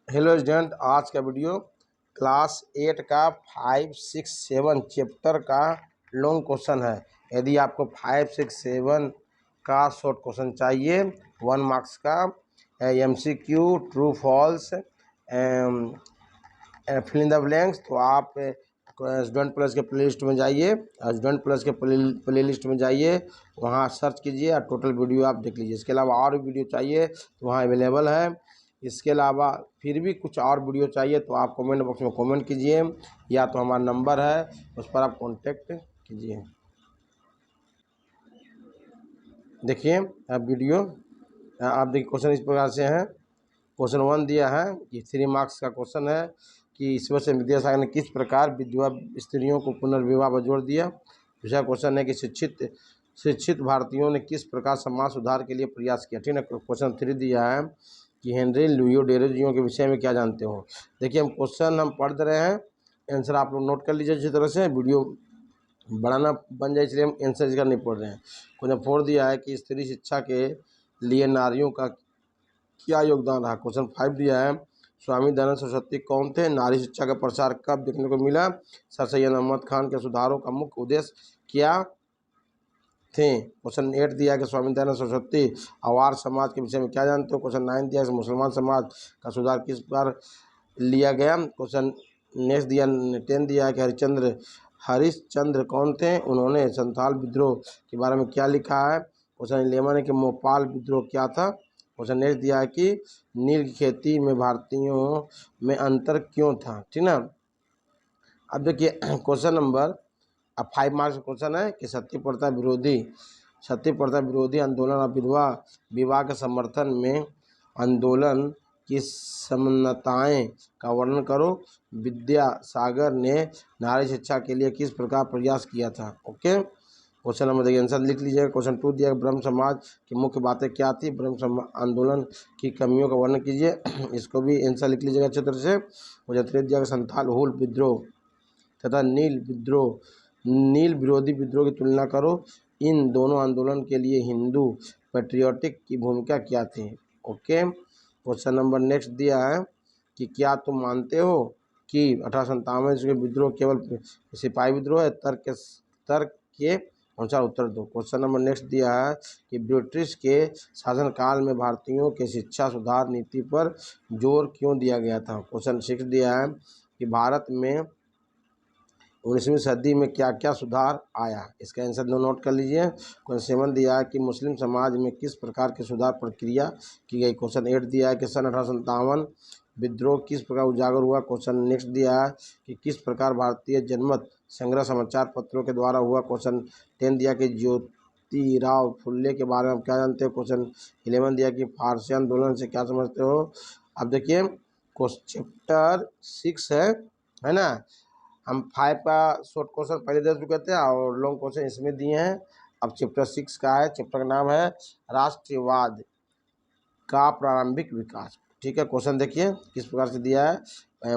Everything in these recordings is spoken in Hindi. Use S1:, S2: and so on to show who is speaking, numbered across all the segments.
S1: हेलो स्टूडेंट, आज का वीडियो क्लास 8 का 5, 6, 7 चैप्टर का लॉन्ग क्वेश्चन है। यदि आपको 5, 6, 7 का शॉर्ट क्वेश्चन चाहिए 1 मार्क्स का, MCQ, true false, fill in the blanks, तो आप स्टूडेंट प्लस के प्ले लिस्ट में जाइए। स्टूडेंट प्लस के प्ले लिस्ट में जाइए, वहाँ सर्च कीजिए और टोटल वीडियो आप देख लीजिए। इसके अलावा और भी वीडियो चाहिए तो वहाँ अवेलेबल है। इसके अलावा फिर भी कुछ और वीडियो चाहिए तो आप कमेंट बॉक्स में कमेंट कीजिए, या तो हमारा नंबर है उस पर आप कांटेक्ट कीजिए। देखिए अब वीडियो, आप देखिए क्वेश्चन इस प्रकार से है। क्वेश्चन 1 दिया है कि 3 मार्क्स का क्वेश्चन है कि ईश्वर से विद्यासागर ने किस प्रकार विधवा स्त्रियों को पुनर्विवाह पर जोर दिया। दूसरा क्वेश्चन है कि शिक्षित भारतीयों ने किस प्रकार समाज सुधार के लिए प्रयास किया। ठीक है। क्वेश्चन 3 दिया है कि हेनरी लुइयो डेरोजियो के विषय में क्या जानते हो। देखिए हम क्वेश्चन पढ़ रहे हैं, आंसर आप लोग नोट कर लीजिए अच्छी तरह से। वीडियो बढ़ाना बन जाए इसलिए हम आंसर इसका नहीं पढ़ रहे हैं। क्वेश्चन 4 दिया है कि स्त्री शिक्षा के लिए नारियों का क्या योगदान रहा। क्वेश्चन 5 दिया है स्वामी दयानंद सरस्वती कौन थे, नारी शिक्षा का प्रसार कब देखने को मिला, सर सैयद अहमद खान के सुधारों का मुख्य उद्देश्य क्या थे। क्वेश्चन 8 दिया है कि स्वामी दयानंद सरस्वती अवार समाज के विषय में क्या जानते हो। क्वेश्चन 9 दिया है मुसलमान समाज का सुधार किस बार लिया गया। क्वेश्चन नेक्स्ट दिया 10 दिया है कि हरिश्चंद्र कौन थे, उन्होंने संथाल विद्रोह के बारे में क्या लिखा है। क्वेश्चन 11 है कि मोपाल विद्रोह क्या था। क्वेश्चन नेक्स्ट दिया है कि नील की खेती में भारतीयों में अंतर क्यों था। ठीक ना। अब देखिए क्वेश्चन नंबर 5 मार्क्स का क्वेश्चन है कि सत्य प्रथा विरोधी आंदोलन और विधवा विवाह के समर्थन में आंदोलन की समन्वताएं का वर्णन करो। विद्यासागर ने नारी शिक्षा के लिए किस प्रकार प्रयास किया था। ओके, क्वेश्चन नंबर देखिए आंसर लिख लीजिएगा। क्वेश्चन 2 दिया ब्रह्म समाज की मुख्य बातें क्या थी, आंदोलन की कमियों का वर्णन कीजिए। इसको भी आंसर लिख लीजिएगा अच्छे तरह से। क्वेश्चन 3 दिया संथाल हुल विद्रोह तथा नील विरोधी विद्रोह की तुलना करो। इन दोनों आंदोलन के लिए हिंदू पेट्रियोटिक की भूमिका क्या थी। ओके, क्वेश्चन नंबर नेक्स्ट दिया है कि क्या तुम मानते हो कि 1857 के विद्रोह केवल सिपाही विद्रोह है। तर्क के अनुसार उत्तर दो। क्वेश्चन नंबर नेक्स्ट दिया है कि ब्रिटिश के शासनकाल में भारतीयों के शिक्षा सुधार नीति पर जोर क्यों दिया गया था। क्वेश्चन 6 दिया है कि भारत में 19वीं सदी में क्या क्या सुधार आया। इसका आंसर नोट कर लीजिए। क्वेश्चन 7 दिया है कि मुस्लिम समाज में किस प्रकार की सुधार प्रक्रिया की गई। क्वेश्चन 8 दिया है कि सन 1857 विद्रोह किस प्रकार उजागर हुआ। क्वेश्चन नेक्स्ट दिया है कि किस प्रकार भारतीय जनमत संग्रह समाचार पत्रों के द्वारा हुआ। क्वेश्चन 10 दिया कि ज्योतिराव फुल्ले के बारे में क्या जानते हो। क्वेश्चन 11 दिया कि फारसी आंदोलन से क्या समझते हो। अब देखिए चैप्टर 6 है ना। हम 5 का शॉर्ट क्वेश्चन पहले दे चुके थे और लॉन्ग क्वेश्चन इसमें दिए हैं। अब चैप्टर 6 का है। चैप्टर का नाम है राष्ट्रवाद का प्रारंभिक विकास। ठीक है, क्वेश्चन देखिए किस प्रकार से दिया है।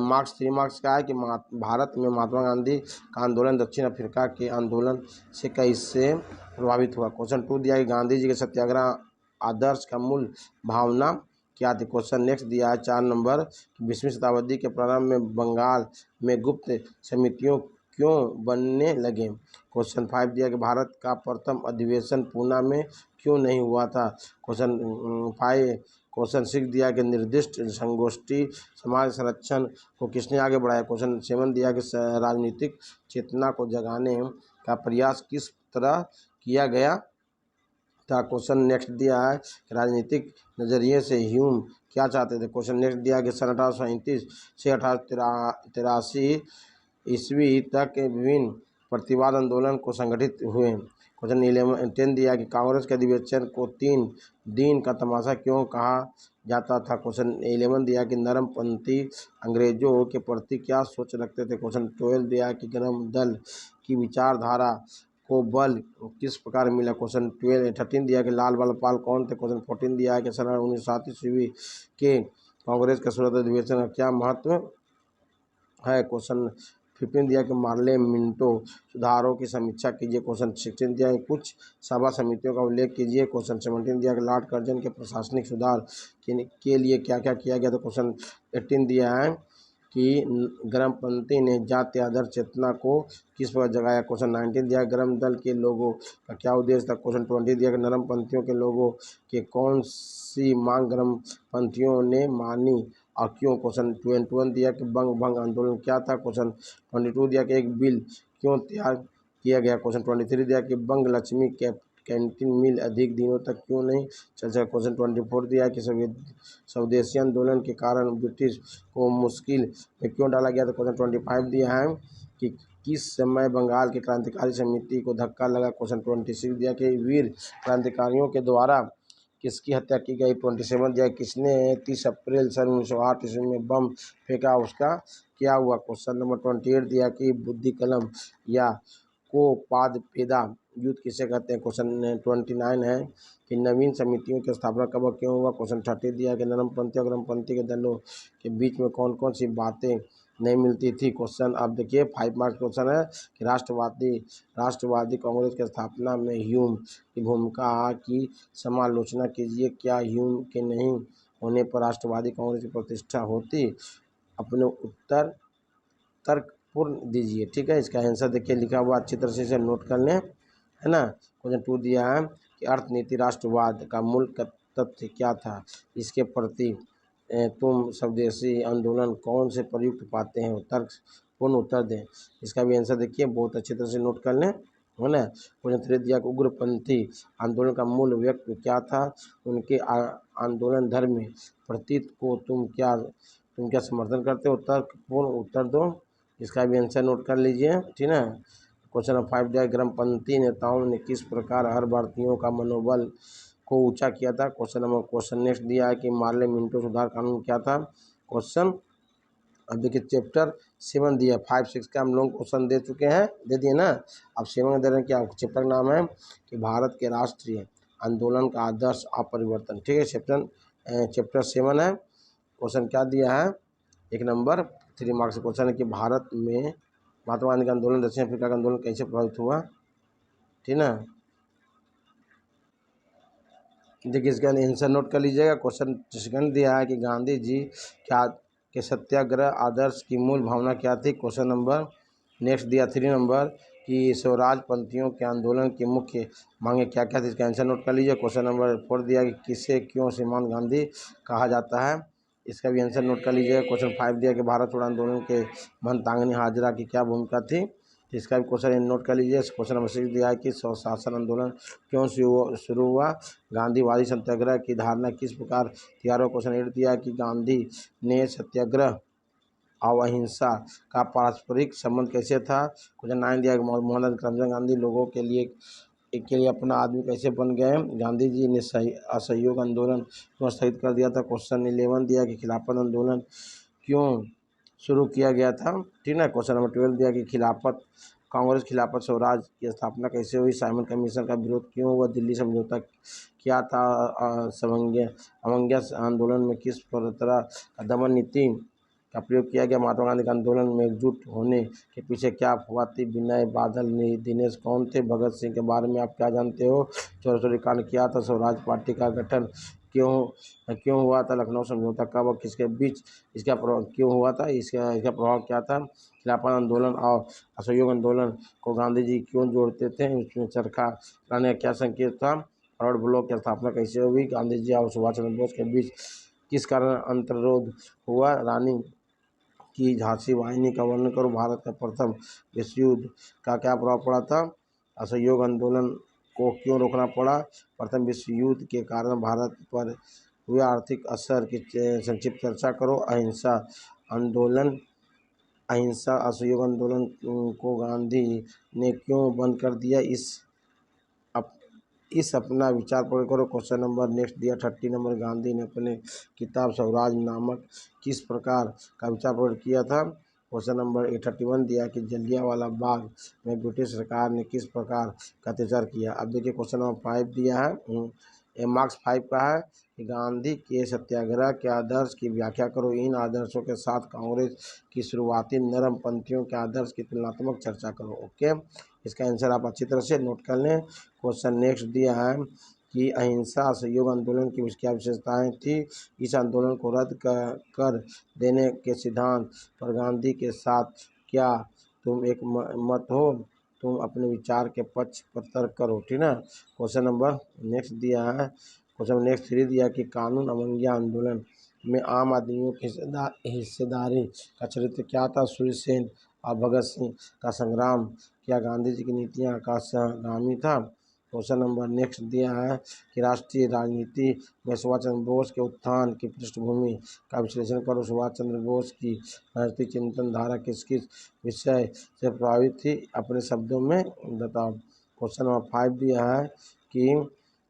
S1: मार्क्स 3 मार्क्स का है कि भारत में महात्मा गांधी का आंदोलन दक्षिण अफ्रीका के आंदोलन से कैसे प्रभावित हुआ। क्वेश्चन 2 दिया है कि गांधी जी के सत्याग्रह आदर्श का मूल भावना क्या थी। क्वेश्चन नेक्स्ट दिया है 4 नंबर 20वीं शताब्दी के प्रारंभ में बंगाल में गुप्त समितियों क्यों बनने लगे। क्वेश्चन 5 दिया कि भारत का प्रथम अधिवेशन पूना में क्यों नहीं हुआ था। क्वेश्चन 6 दिया कि निर्दिष्ट संगोष्ठी समाज संरक्षण को किसने आगे बढ़ाया। क्वेश्चन 7 दिया कि राजनीतिक चेतना को जगाने का प्रयास किस तरह किया गया था। क्वेश्चन नेक्स्ट दिया है कि राजनीतिक नज़रिए से ह्यूम क्या चाहते थे। क्वेश्चन नेक्स्ट दिया कि सन 1837 से 1883 ईस्वी तक विभिन्न प्रतिवाद आंदोलन को संगठित हुए। क्वेश्चन 10 दिया कि कांग्रेस के अधिवेशन को 3 दिन का तमाशा क्यों कहा जाता था। क्वेश्चन 11 दिया कि नरमपंथी अंग्रेजों के प्रति क्या सोच रखते थे। क्वेश्चन 12 दिया कि गरम दल की विचारधारा को बल किस प्रकार मिला। क्वेश्चन 13 दिया कि लाल बाल कौन थे। क्वेश्चन 14 दिया है कि सन 1907 ईस्वी के कांग्रेस के सूरत अधिवेशन का क्या महत्व है। क्वेश्चन 15 दिया कि मार्ले मिंटो सुधारों की समीक्षा कीजिए। क्वेश्चन 16 दिया कि कुछ सभा समितियों का उल्लेख कीजिए। क्वेश्चन 17 दिया कि लॉर्ड कर्जन के प्रशासनिक सुधार के लिए क्या क्या किया गया। तो क्वेश्चन 18 दिया है कि गर्मपंथी ने जाति आदर्श चेतना को किस पर जगाया। क्वेश्चन 19 दिया गर्म दल के लोगों का क्या उद्देश्य था। क्वेश्चन 20 दिया कि नरम पंथियों के लोगों के कौन सी मांग गर्मपंथियों ने मानी और क्यों। क्वेश्चन 21 दिया कि बंग भंग आंदोलन क्या था। क्वेश्चन 22 दिया कि एक बिल क्यों तैयार किया गया। क्वेश्चन 23 दिया कि बंग लक्ष्मी कैंटीन मिल अधिक दिनों तक क्यों नहीं चल सका। क्वेश्चन 24 दिया कि स्वदेशी आंदोलन के कारण ब्रिटिश को मुश्किल में क्यों डाला गया। तो क्वेश्चन 25 दिया है कि किस समय बंगाल की क्रांतिकारी समिति को धक्का लगा। क्वेश्चन 26 दिया कि वीर क्रांतिकारियों के द्वारा किसकी हत्या की गई। 27 दिया किसने 30 अप्रैल सन 1908 ईस्वी में बम फेंका, उसका क्या हुआ। क्वेश्चन नंबर 28 दिया कि बुद्धि कलम या को पादपेदा युद्ध किसे कहते हैं। क्वेश्चन 29 है कि नवीन समितियों की स्थापना कब और क्यों हुआ। क्वेश्चन 30 दिया कि नरमपंथी और गर्मपंथी के दलों के बीच में कौन कौन सी बातें नहीं मिलती थी। क्वेश्चन आप देखिए 5 मार्क्स क्वेश्चन है कि राष्ट्रवादी कांग्रेस की स्थापना में ह्यूम की भूमिका की समालोचना कीजिए। क्या ह्यूम के नहीं होने पर राष्ट्रवादी कांग्रेस की प्रतिष्ठा होती। अपने उत्तर तर्कपूर्ण दीजिए। ठीक है, इसका आंसर देखिए लिखा हुआ अच्छी तरह से इसे नोट कर लें, है ना। क्वेश्चन 2 दिया है कि अर्थनीति राष्ट्रवाद का मूल तथ्य क्या था। इसके प्रति तुम स्वदेशी आंदोलन कौन से प्रयुक्त पाते हैं। तर्कपूर्ण उत्तर दें। इसका भी आंसर देखिए बहुत अच्छी तरह से नोट कर लें, है ना। क्वेश्चन 3 दिया कि उग्रपंथी आंदोलन का मूल व्यक्ति क्या था। उनके आंदोलन धर्म में प्रतीत को तुम क्या समर्थन करते हो। तर्कपूर्ण उत्तर दो। इसका भी आंसर नोट कर लीजिए, ठीक है। क्वेश्चन नंबर 5 दिया गर्मपंथी नेताओं ने किस प्रकार हर भारतीयों का मनोबल को ऊंचा किया था। क्वेश्चन नेक्स्ट दिया है कि मार्ले मिंटो सुधार कानून क्या था। क्वेश्चन अब देखिए चैप्टर 7 दिया 5 6 का हम लोग क्वेश्चन दे चुके हैं, दे दिए ना। अब 7 दे रहे हैं क्या। चैप्टर का नाम है कि भारत के राष्ट्रीय आंदोलन का आदर्श अपरिवर्तन। ठीक है, चैप्टर 7 है। क्वेश्चन क्या दिया है, 1 नंबर 3 मार्क्स क्वेश्चन है कि भारत में महात्मा गांधी का आंदोलन दक्षिण अफ्रीका का आंदोलन कैसे प्रभावित हुआ। ठीक ना, देखिए इसका आंसर नोट कर लीजिएगा। क्वेश्चन सेकंड दिया है कि गांधी जी क्या के सत्याग्रह आदर्श की मूल भावना क्या थी। क्वेश्चन नंबर नेक्स्ट दिया 3 नंबर कि स्वराज पंथियों के आंदोलन की मुख्य मांगे क्या क्या थी। इसका आंसर नोट कर लीजिए। क्वेश्चन नंबर 4 दिया कि किसे क्यों श्रीमान गांधी कहा जाता है। इसका भी आंसर नोट कर लीजिएगा। क्वेश्चन 5 दिया कि भारत छोड़ो आंदोलन के महंतांगनी हाजरा की क्या भूमिका थी। तो इसका भी क्वेश्चन नोट कर लीजिए। क्वेश्चन नंबर 6 दिया है कि स्वशासन आंदोलन क्यों शुरू हुआ। गांधीवादी सत्याग्रह की धारणा किस प्रकार तैयार हो। क्वेश्चन 8 दिया कि गांधी ने सत्याग्रह और अहिंसा का पारस्परिक संबंध कैसे था। क्वेश्चन 9 दिया कि मोहनदास करमचंद गांधी लोगों के लिए अपना आदमी कैसे बन गए। गांधी जी ने असहयोग आंदोलन क्यों स्थगित कर दिया था। क्वेश्चन 11 दिया कि खिलाफत आंदोलन क्यों शुरू किया गया था। ठीक है, क्वेश्चन नंबर 12 दिया कि कांग्रेस खिलाफत स्वराज की स्थापना कैसे हुई। साइमन कमीशन का विरोध क्यों हुआ। दिल्ली समझौता क्या था। अवंग्या आंदोलन में किस तरह का दमन नीति का प्रयोग किया गया। महात्मा गांधी के आंदोलन में एकजुट होने के पीछे क्या अफवाह थी। विनय बादल दिनेश कौन थे। भगत सिंह के बारे में आप क्या जानते हो। चौरी कांड किया था। स्वराज पार्टी का गठन क्यों हुआ था। लखनऊ समझौता कब और किसके बीच इसका प्रभाव क्यों हुआ था। इसका प्रभाव क्या था। खिलाफत आंदोलन और असहयोग आंदोलन को गांधी जी क्यों जोड़ते थे। उसमें चरखा लाने का क्या संकेत था। फॉरवर्ड ब्लॉक की स्थापना कैसे हुई। गांधी जी और सुभाष चंद्र बोस के बीच किस कारण अंतर्रोध हुआ। रानी की झांसी वाहिनी का वर्णन करो। भारत का प्रथम विश्व युद्ध का क्या प्रभाव पड़ा था। असहयोग आंदोलन को क्यों रोकना पड़ा। प्रथम विश्व युद्ध के कारण भारत पर हुए आर्थिक असर की संक्षिप्त चर्चा करो। अहिंसा असहयोग आंदोलन को गांधी ने क्यों बंद कर दिया। इस अपना विचार प्रकट करो। क्वेश्चन नंबर नेक्स्ट दिया 30 नंबर गांधी ने अपने किताब स्वराज नामक किस प्रकार का विचार प्रकट किया था। क्वेश्चन नंबर 31 दिया कि जलियांवाला बाग में ब्रिटिश सरकार ने किस प्रकार का अत्याचार किया। अब देखिए क्वेश्चन नंबर 5 दिया है ये मार्क्स 5 का है कि गांधी के सत्याग्रह के आदर्श की व्याख्या करो। इन आदर्शों के साथ कांग्रेस की शुरुआती नरम पंथियों के आदर्श की तुलनात्मक चर्चा करो। ओके, इसका आंसर आप अच्छी तरह से नोट कर लें। क्वेश्चन नेक्स्ट दिया है कि अहिंसा असहयोग आंदोलन की क्या विशेषताएं थी। इस आंदोलन को रद्द कर देने के सिद्धांत पर गांधी के साथ क्या तुम एक मत हो। तुम अपने विचार के पक्ष पर तर्क करो। ठीक ना। क्वेश्चन नंबर नेक्स्ट दिया है, क्वेश्चन नेक्स्ट 3 दिया कि कानून अवज्ञा आंदोलन में आम आदमियों की हिस्सेदारी का चरित्र क्या था। सूर्य सेन और भगत सिंह का संग्राम क्या गांधी जी की नीतियाँ का सहगामी था। क्वेश्चन नंबर नेक्स्ट दिया है कि राष्ट्रीय राजनीति में सुभाष चंद्र बोस के उत्थान की पृष्ठभूमि का विश्लेषण करो। सुभाष चंद्र बोस की राजनीतिक चिंतन धारा किस किस विषय से प्रभावित थी, अपने शब्दों में बताओ। क्वेश्चन नंबर 5 दिया है कि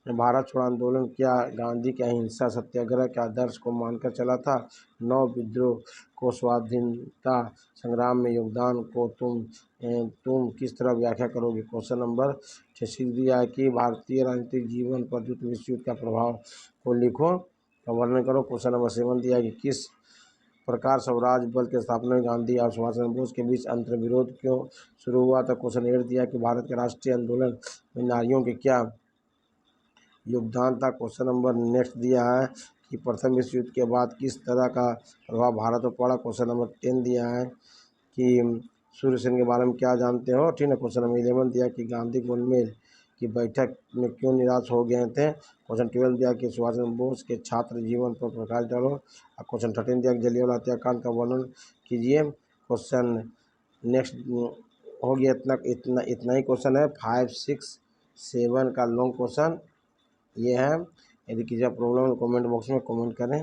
S1: भारत छोड़ो आंदोलन क्या गांधी के अहिंसा सत्याग्रह के आदर्श को मानकर चला था। 9 विद्रोह को स्वाधीनता संग्राम में योगदान को तुम किस तरह व्याख्या करोगे। क्वेश्चन नंबर 6 दिया है कि भारतीय राजनीतिक जीवन पर द्वितीय विश्व युद्ध का प्रभाव को लिखो, का वर्णन करो। क्वेश्चन नंबर 7 दिया है कि किस प्रकार स्वराज बल की स्थापना में गांधी और सुभाष चंद्र बोस के बीच अंतर्विरोध क्यों शुरू हुआ था। क्वेश्चन 8 दिया कि भारत के राष्ट्रीय आंदोलन में नारियों के क्या योगदान था। क्वेश्चन नंबर नेक्स्ट दिया है कि प्रथम विश्व युद्ध के बाद किस तरह का प्रभाव भारत पर पड़ा। क्वेश्चन नंबर 10 दिया है कि सूर्य सेन के बारे में क्या जानते हो। ठीक है। क्वेश्चन नंबर 11 दिया कि गांधी गोलमेज की बैठक में क्यों निराश हो गए थे। क्वेश्चन 12 दिया कि सुभाष चंद्र बोस के छात्र जीवन पर प्रकाश डालो। और क्वेश्चन 13 दिया कि जलियांवाला हत्याकांड का वर्णन कीजिए। क्वेश्चन नेक्स्ट हो गया इतना ही क्वेश्चन है। 5, 6, 7 का लॉन्ग क्वेश्चन ये है। यदि किसी प्रॉब्लम कमेंट बॉक्स में कमेंट करें।